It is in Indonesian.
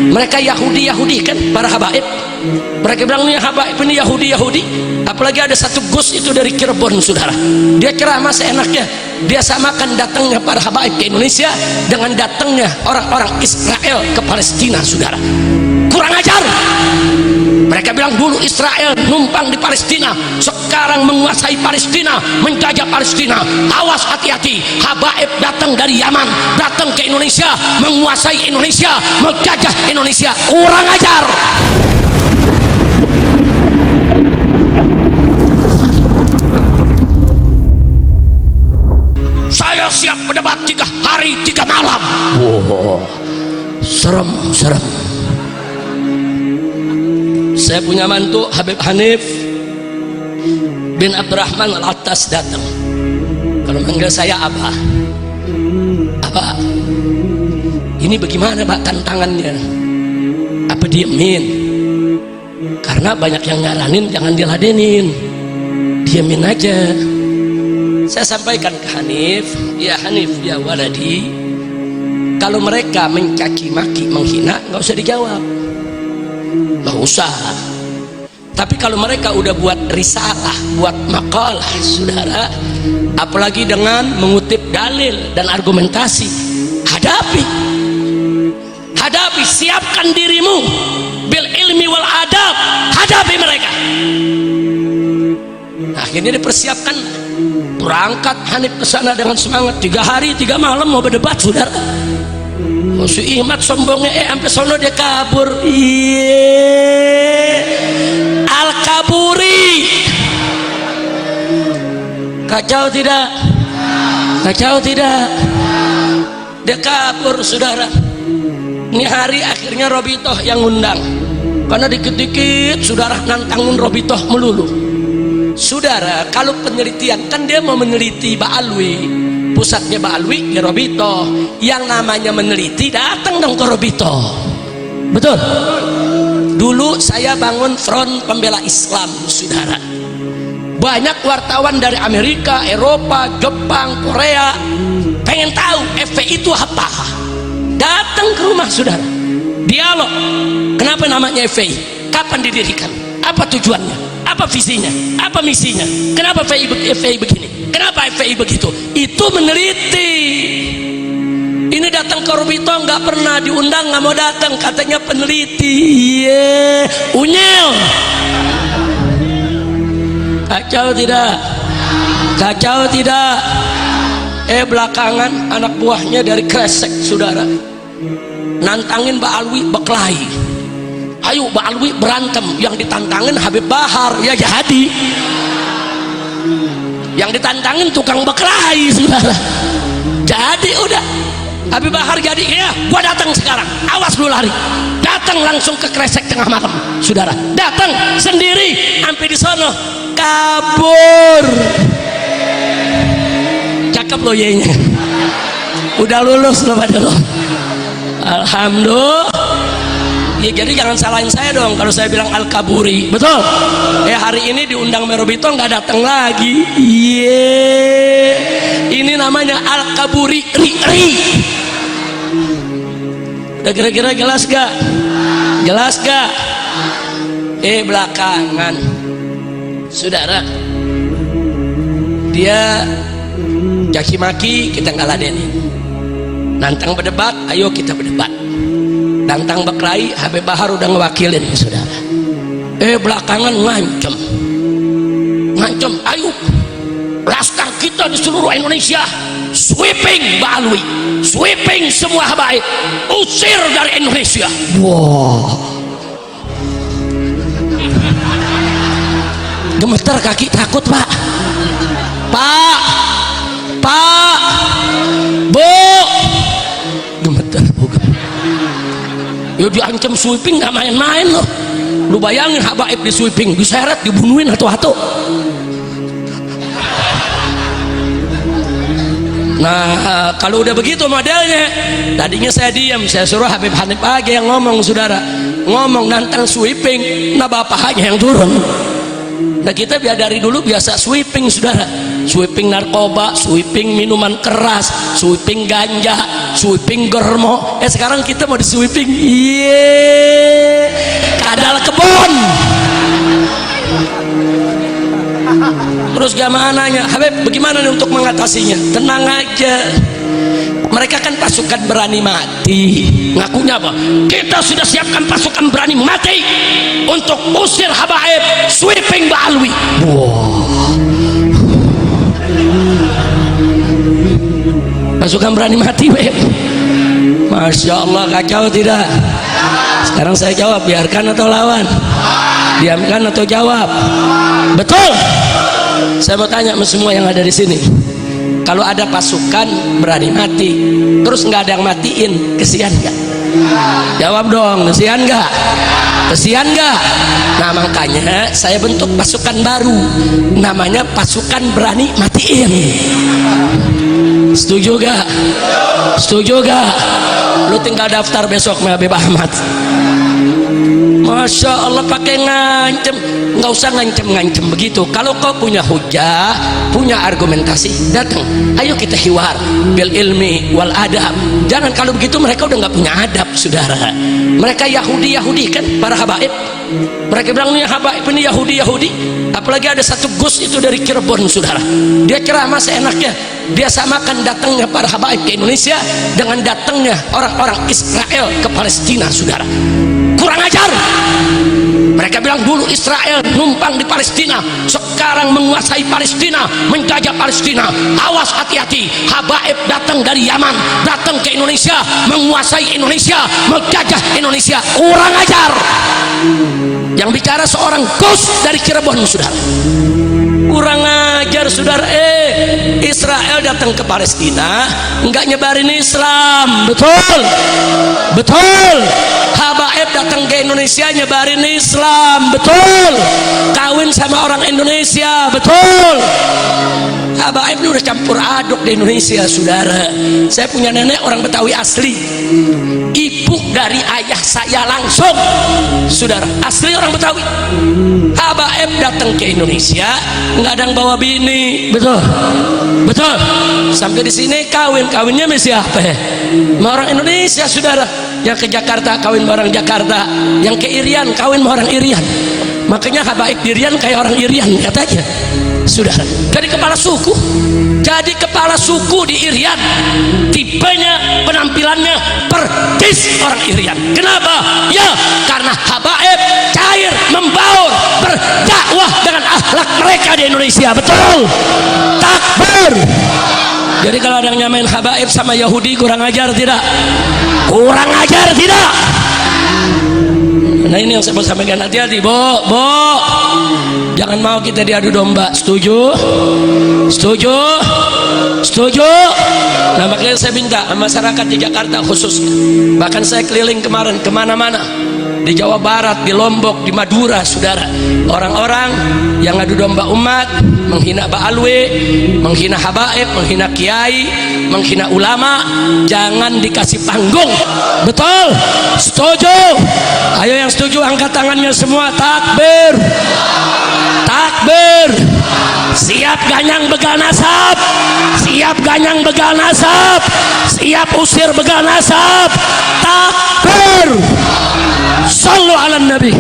Mereka Yahudi kan, para habaib. Mereka bilang ini habaib ini Yahudi. Apalagi ada satu Gus itu dari Cirebon, saudara. Dia ceramah seenaknya. Dia samakan datangnya para habaib ke Indonesia dengan datangnya orang-orang Israel ke Palestina, saudara. Kurang ajar. Mereka bilang dulu Israel numpang di Palestina, sekarang menguasai Palestina, menjajah Palestina. Awas, hati-hati. Habaib datang dari Yaman, datang ke Indonesia, menguasai Indonesia, menjajah Indonesia. Kurang ajar. Saya siap berdebat 3 hari 3 malam. Wow, serem. Saya punya mantu Habib Hanif bin Abdurrahman Al-Attas datang. Kalau manggil saya Abah, ini bagaimana Pak tantangannya? Apa diemin? Karena banyak yang nyaranin jangan diladenin, diemin aja. Saya sampaikan ke Hanif, ya waladi, kalau mereka mencaci maki, menghina, nggak usah dijawab, nggak usah. Tapi kalau mereka udah buat risalah, buat makalah, saudara, apalagi dengan mengutip dalil dan argumentasi, hadapi, siapkan dirimu bil ilmi wal adab, hadapi mereka. Akhirnya dipersiapkan, berangkat Hanif ke sana dengan semangat. 3 hari 3 malam mau berdebat, saudara. Si Ihmad sombongnya sampai sono dia kabur. Al-Kaburi. Kacau tidak? Dia kabur, saudara. Ini hari akhirnya Robitoh yang undang, karena dikit-dikit saudara nantangin Robitoh melulu. Saudara, kalau penelitian kan dia mau meneliti Ba'alwi, pusatnya Ba'alwi di Robitoh. Yang namanya meneliti datang dong ke Robitoh. Betul? Dulu saya bangun front pembela Islam, saudara. Banyak wartawan dari Amerika, Eropa, Jepang, Korea pengen tahu FPI itu apa. Datang ke rumah, saudara. Dialog. Kenapa namanya FPI? Kapan didirikan? Apa tujuannya? Apa visinya? Apa misinya? Kenapa FPI begini? Kenapa FPI begitu? Itu meneliti. Ini datang ke Robito nggak pernah diundang, nggak mau datang, katanya peneliti. Unyil. Kacau tidak? Belakangan anak buahnya dari Kresek, saudara, nantangin Ba'alwi berkelahi. Ayo Ba'alwi berantem, yang ditantangin Habib Bahar, ya jadi. Yang ditantangin tukang berkelahi, saudara. Jadi udah Habib Bahar jadi, ya gua datang sekarang, awas lu lari. Datang langsung ke Kresek tengah malam, saudara. Datang sendiri, sampai di sono kabur. Cakep lo Y-nya, udah lulus lo pada lo. Alhamdulillah. Ya, jadi jangan salahin saya dong kalau saya bilang Al-Kaburi, betul? Hari ini diundang Merobito nggak datang lagi. Ini namanya Al-Kaburi ri. Udah kira-kira jelas gak? Belakangan, saudara, dia caci maki, kita nggak ladenin. Nantang berdebat, ayo kita berdebat. Nantang berkelahi, Habib Bahar udah ngewakilin, saudara. Belakangan ngancem, ayo laskar kita di seluruh Indonesia sweeping Ba'alwi, sweeping semua habaib, usir dari Indonesia. Wow, gemeter kaki, takut pak, bu, gemeter bu. Ya diancam sweeping nggak main-main loh. Lu bayangin habaib di sweeping, diseret, dibunuhin atau. Nah, kalau udah begitu modelnya, tadinya saya diam, saya suruh Habib Hanif aja yang ngomong, saudara. Ngomong nantang sweeping, nah bapaknya yang turun. Nah kita dari dulu biasa sweeping, saudara. sweeping narkoba, sweeping minuman keras, sweeping ganja, sweeping germo. Sekarang kita mau di sweeping kadal kebon. Terus jamaah nanya, Habib bagaimana nih untuk mengatasinya? Tenang aja, mereka kan pasukan berani mati. Ngakunya apa? Kita sudah siapkan pasukan berani mati untuk usir habaib, sweeping Ba'alwi. Wow. Pasukan berani mati, Beb. Masya Allah, kacau tidak? Sekarang saya jawab, biarkan atau lawan? Diamkan atau jawab? Betul. Saya mau tanya sama semua yang ada di sini, kalau ada pasukan berani mati terus nggak ada yang matiin, kesian nggak? Jawab dong, kesian nggak? Kesian nggak? Nah makanya saya bentuk pasukan baru, namanya pasukan berani matiin. Setuju gak? Setuju gak? Lu tinggal daftar besok sama Habib Ahmad. Masya Allah, pakai ngancem. Nggak usah ngancem-ngancem begitu. Kalau kau punya hujah, punya argumentasi, datang, ayo kita hiwar bil ilmi wal adab. Jangan kalau begitu mereka udah nggak punya adab, saudara. Mereka Yahudi kan, para habaib. Mereka bilang ini habaib, ini Yahudi. Apalagi ada satu Gus itu dari Cirebon, saudara. Dia ceramah seenaknya. Dia samakan datangnya para habaib ke Indonesia dengan datangnya orang-orang Israel ke Palestina, saudara. Kurang ajar. Mereka bilang dulu Israel numpang di Palestina, sekarang menguasai Palestina, menjajah Palestina. Awas, hati-hati, habaib datang dari Yaman, datang ke Indonesia, menguasai Indonesia, menjajah Indonesia. Kurang ajar. Yang bicara seorang Gus dari Cirebon, saudara. Kurang ajar, saudara. Israel datang ke Palestina enggak nyebarin Islam, betul? Betul. Habaib datang ke Indonesia nyebarin Islam, betul? Kawin sama orang Indonesia, betul? Habaib ini udah campur aduk di Indonesia, saudara. Saya punya nenek orang Betawi asli, ibu dari ayah saya langsung, saudara, asli orang Betawi. Habaib datang ke Indonesia nggak ada yang bawa bini, betul? Betul. Sampai di sini kawinnya sama siapa? Sama orang Indonesia, saudara. Yang ke Jakarta kawin sama orang Jakarta, yang ke Irian kawin sama orang Irian. Makanya habaib Irian kayak orang Irian katanya, saudara. Jadi kepala suku, di Irian, tipenya, penampilannya persis orang Irian. Kenapa? Ya karena habaib cair, membaur, berdakwah dengan akhlak mereka di Indonesia, betul? Takbir. Jadi kalau ada yang nyamain habaib sama Yahudi, kurang ajar tidak? Kurang ajar tidak? Nah ini yang saya mau sampaikan, hati-hati, Bo. Jangan mau kita diadu domba. Setuju? Setuju? Setuju? Nah makanya saya minta masyarakat di Jakarta khususnya, bahkan saya keliling kemarin kemana-mana, di Jawa Barat, di Lombok, di Madura, saudara. Orang-orang yang adu domba umat, menghina Ba'alwi, menghina habaib, menghina kiai, menghina ulama, jangan dikasih panggung. Betul? Setuju? Ayo yang setuju angkat tangannya semua. Takbir. Takbir. Siap ganyang begal nasab, siap ganyang begal nasab, siap usir begal nasab. Takbir. Sallu ala nabi.